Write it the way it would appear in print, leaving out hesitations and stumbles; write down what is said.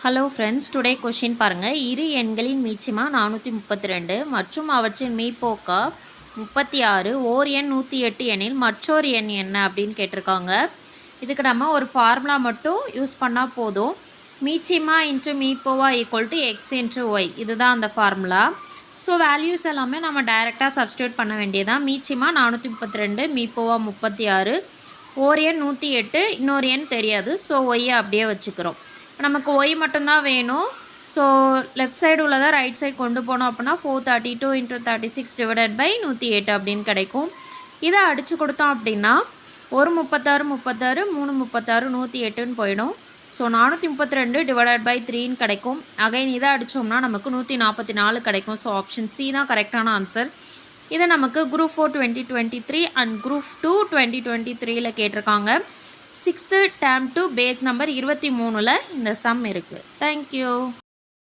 Hello friends, today question பாருங்கள். இரு எண்களின் மீச்சிமா 432 மற்றும் அவற்றின் மீப்போக்கா 36, ஓர் எண் 108 எனில் மற்றொரு எண் என்ன அப்படின்னு கேட்டிருக்காங்க. இதுக்கு நம்ம ஒரு ஃபார்முலா மட்டும் யூஸ் பண்ணால் போதும். மீச்சிமா இன்ட்டு மீப்போவா equal to x into y, இதுதான் அந்த ஃபார்முலா. ஸோ வேல்யூஸ் எல்லாமே நம்ம டைரெக்டாக சப்ஸ்டியூட் பண்ண வேண்டியதான். மீச்சிமா 432, மீப்போவா 36, ஓர் எண் 108, இன்னொரு எண் தெரியாது. ஸோ ஒய்யை அப்படியே வச்சுக்கிறோம். நமக்கு ஒய் மட்டும்தான் வேணும். ஸோ லெஃப்ட் சைடு உள்ளதை ரைட் சைடு கொண்டு போனோம் அப்படின்னா 432 × 36 டிவைடட் பை 108 அப்படின்னு கிடைக்கும். இதை அடித்து கொடுத்தோம் அப்படின்னா ஒரு 36 36, 3 36, 108ன்னு போயிடும். ஸோ 432 டிவைடட் பை 3ன்னு கிடைக்கும். அகைன் இதை அடித்தோம்னா நமக்கு 144 கிடைக்கும். ஸோ ஆப்ஷன் சி தான் கரெக்டான ஆன்சர். இதை நமக்கு குரூப் 4 2023 அண்ட் குரூப் 2 2023ல் கேட்டிருக்காங்க. 6th term 2 பேஜ் நம்பர் 23ல் இந்த சம் இருக்குது. தேங்க்யூ.